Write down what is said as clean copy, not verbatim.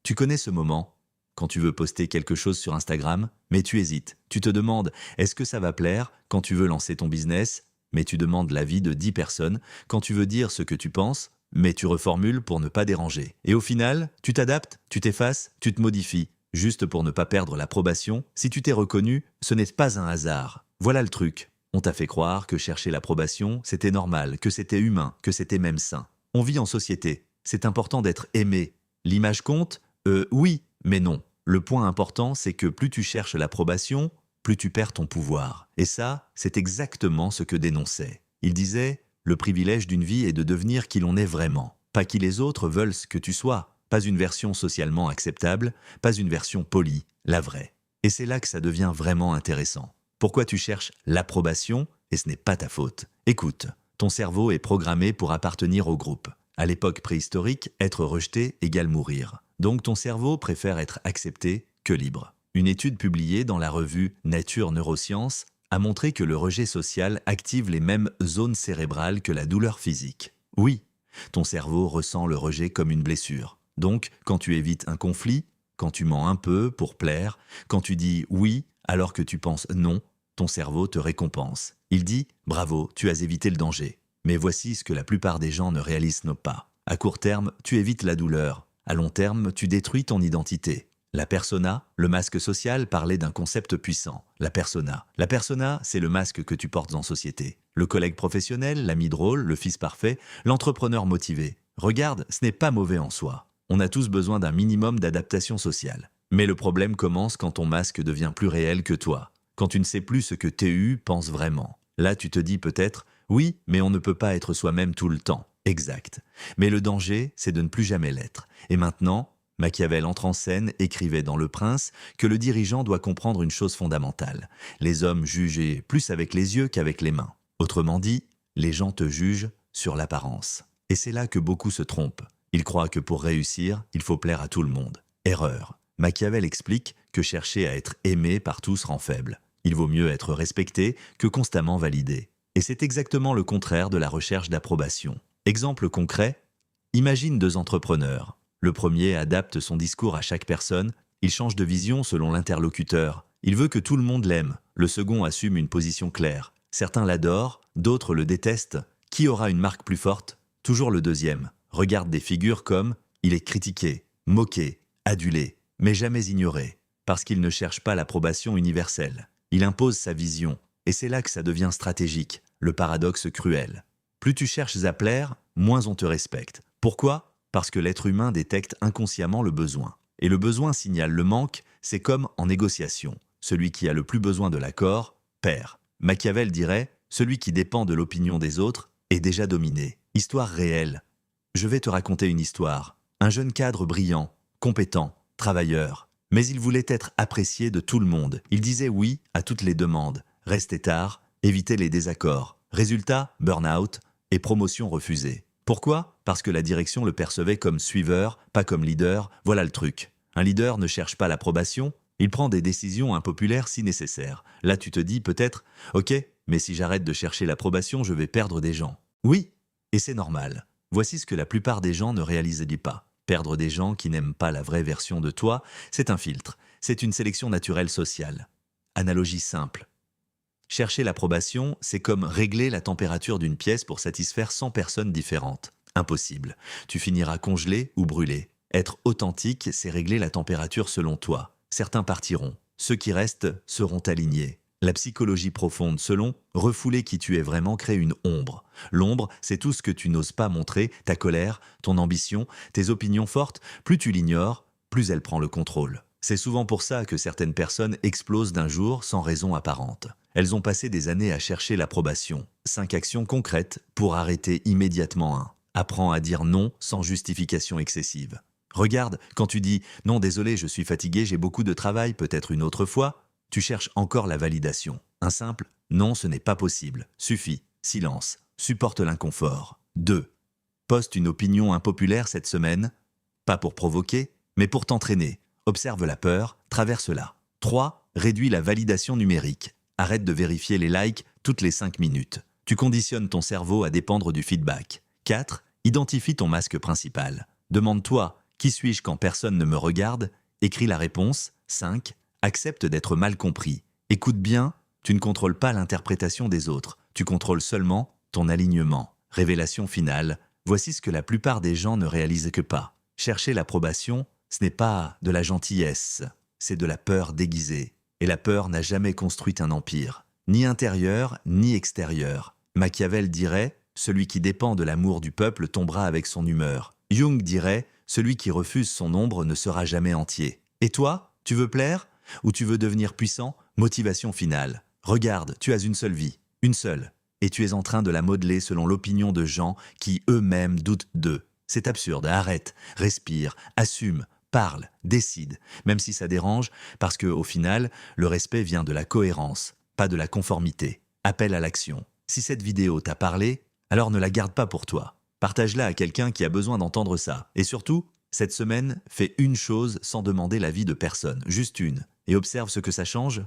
Tu connais ce moment? Quand tu veux poster quelque chose sur Instagram, mais tu hésites. Tu te demandes, est-ce que ça va plaire quand tu veux lancer ton business? Mais tu demandes l'avis de 10 personnes quand tu veux dire ce que tu penses, mais tu reformules pour ne pas déranger. Et au final, tu t'adaptes, tu t'effaces, tu te modifies, juste pour ne pas perdre l'approbation. Si tu t'es reconnu, ce n'est pas un hasard. Voilà le truc. On t'a fait croire que chercher l'approbation, c'était normal, que c'était humain, que c'était même sain. On vit en société. C'est important d'être aimé. L'image compte? Oui, mais non. Le point important, c'est que plus tu cherches l'approbation, plus tu perds ton pouvoir. Et ça, c'est exactement ce que dénonçait. Il disait, le privilège d'une vie est de devenir qui l'on est vraiment. Pas qui les autres veulent ce que tu sois. Pas une version socialement acceptable, pas une version polie, la vraie. Et c'est là que ça devient vraiment intéressant. Pourquoi tu cherches l'approbation? Et ce n'est pas ta faute. Écoute, ton cerveau est programmé pour appartenir au groupe. À l'époque préhistorique, être rejeté égale mourir. Donc ton cerveau préfère être accepté que libre. Une étude publiée dans la revue Nature Neurosciences a montré que le rejet social active les mêmes zones cérébrales que la douleur physique. Oui, ton cerveau ressent le rejet comme une blessure. Donc, quand tu évites un conflit, quand tu mens un peu pour plaire, quand tu dis oui alors que tu penses non, ton cerveau te récompense. Il dit « Bravo, tu as évité le danger ». Mais voici ce que la plupart des gens ne réalisent pas. À court terme, tu évites la douleur. À long terme, tu détruis ton identité. La persona, le masque social, parlait d'un concept puissant. La persona. La persona, c'est le masque que tu portes en société. Le collègue professionnel, l'ami drôle, le fils parfait, l'entrepreneur motivé. Regarde, ce n'est pas mauvais en soi. On a tous besoin d'un minimum d'adaptation sociale. Mais le problème commence quand ton masque devient plus réel que toi. Quand tu ne sais plus ce que TU pense vraiment. Là, tu te dis peut-être, oui, mais on ne peut pas être soi-même tout le temps. Exact. Mais le danger, c'est de ne plus jamais l'être. Et maintenant, Machiavel entre en scène, écrivait dans Le Prince que le dirigeant doit comprendre une chose fondamentale. Les hommes jugent plus avec les yeux qu'avec les mains. Autrement dit, les gens te jugent sur l'apparence. Et c'est là que beaucoup se trompent. Ils croient que pour réussir, il faut plaire à tout le monde. Erreur. Machiavel explique que chercher à être aimé par tous rend faible. Il vaut mieux être respecté que constamment validé. Et c'est exactement le contraire de la recherche d'approbation. Exemple concret, imagine 2 entrepreneurs. Le premier adapte son discours à chaque personne, il change de vision selon l'interlocuteur. Il veut que tout le monde l'aime. Le second assume une position claire. Certains l'adorent, d'autres le détestent. Qui aura une marque plus forte? Toujours le deuxième. Regarde des figures comme « il est critiqué, moqué, adulé, mais jamais ignoré », parce qu'il ne cherche pas l'approbation universelle. Il impose sa vision, et c'est là que ça devient stratégique, le paradoxe cruel. Plus tu cherches à plaire, moins on te respecte. Pourquoi? Parce que l'être humain détecte inconsciemment le besoin. Et le besoin signale le manque, c'est comme en négociation. Celui qui a le plus besoin de l'accord, perd. Machiavel dirait, celui qui dépend de l'opinion des autres est déjà dominé. Histoire réelle. Je vais te raconter une histoire. Un jeune cadre brillant, compétent, travailleur. Mais il voulait être apprécié de tout le monde. Il disait oui à toutes les demandes. Restait tard, évitait les désaccords. Résultat, burn-out et promotion refusée. Pourquoi? Parce que la direction le percevait comme suiveur, pas comme leader. Voilà le truc. Un leader ne cherche pas l'approbation, il prend des décisions impopulaires si nécessaire. Là, tu te dis peut-être, ok, mais si j'arrête de chercher l'approbation, je vais perdre des gens. Oui, et c'est normal. Voici ce que la plupart des gens ne réalisent pas. Perdre des gens qui n'aiment pas la vraie version de toi, c'est un filtre. C'est une sélection naturelle sociale. Analogie simple. Chercher l'approbation, c'est comme régler la température d'une pièce pour satisfaire 100 personnes différentes. Impossible. Tu finiras congelé ou brûlé. Être authentique, c'est régler la température selon toi. Certains partiront. Ceux qui restent seront alignés. La psychologie profonde, selon, refouler qui tu es vraiment crée une ombre. L'ombre, c'est tout ce que tu n'oses pas montrer, ta colère, ton ambition, tes opinions fortes. Plus tu l'ignores, plus elle prend le contrôle. C'est souvent pour ça que certaines personnes explosent d'un jour sans raison apparente. Elles ont passé des années à chercher l'approbation. 5 actions concrètes pour arrêter immédiatement un. Apprends à dire non sans justification excessive. Regarde, quand tu dis « Non, désolé, je suis fatigué, j'ai beaucoup de travail, peut-être une autre fois », tu cherches encore la validation. Un simple « Non, ce n'est pas possible » suffit. Silence. Supporte l'inconfort. 2. Poste une opinion impopulaire cette semaine. Pas pour provoquer, mais pour t'entraîner. Observe la peur, traverse-la. 3. Réduis la validation numérique. Arrête de vérifier les likes toutes les 5 minutes. Tu conditionnes ton cerveau à dépendre du feedback. 4. Identifie ton masque principal. Demande-toi, Qui suis-je quand personne ne me regarde? Écris la réponse. 5. Accepte d'être mal compris. Écoute bien, tu ne contrôles pas l'interprétation des autres, tu contrôles seulement ton alignement. Révélation finale, voici ce que la plupart des gens ne réalisent que pas. Chercher l'approbation, ce n'est pas de la gentillesse, c'est de la peur déguisée. Et la peur n'a jamais construit un empire, ni intérieur, ni extérieur. Machiavel dirait « Celui qui dépend de l'amour du peuple tombera avec son humeur ». Jung dirait « Celui qui refuse son ombre ne sera jamais entier ». Et toi, tu veux plaire? Ou tu veux devenir puissant? Motivation finale. Regarde, tu as une seule vie, une seule. Et tu es en train de la modeler selon l'opinion de gens qui eux-mêmes doutent d'eux. C'est absurde, arrête, respire, assume, parle, décide, même si ça dérange, parce que, au final, le respect vient de la cohérence, pas de la conformité. Appel à l'action. Si cette vidéo t'a parlé, alors ne la garde pas pour toi. Partage-la à quelqu'un qui a besoin d'entendre ça. Et surtout, cette semaine, fais une chose sans demander l'avis de personne, juste une, et observe ce que ça change.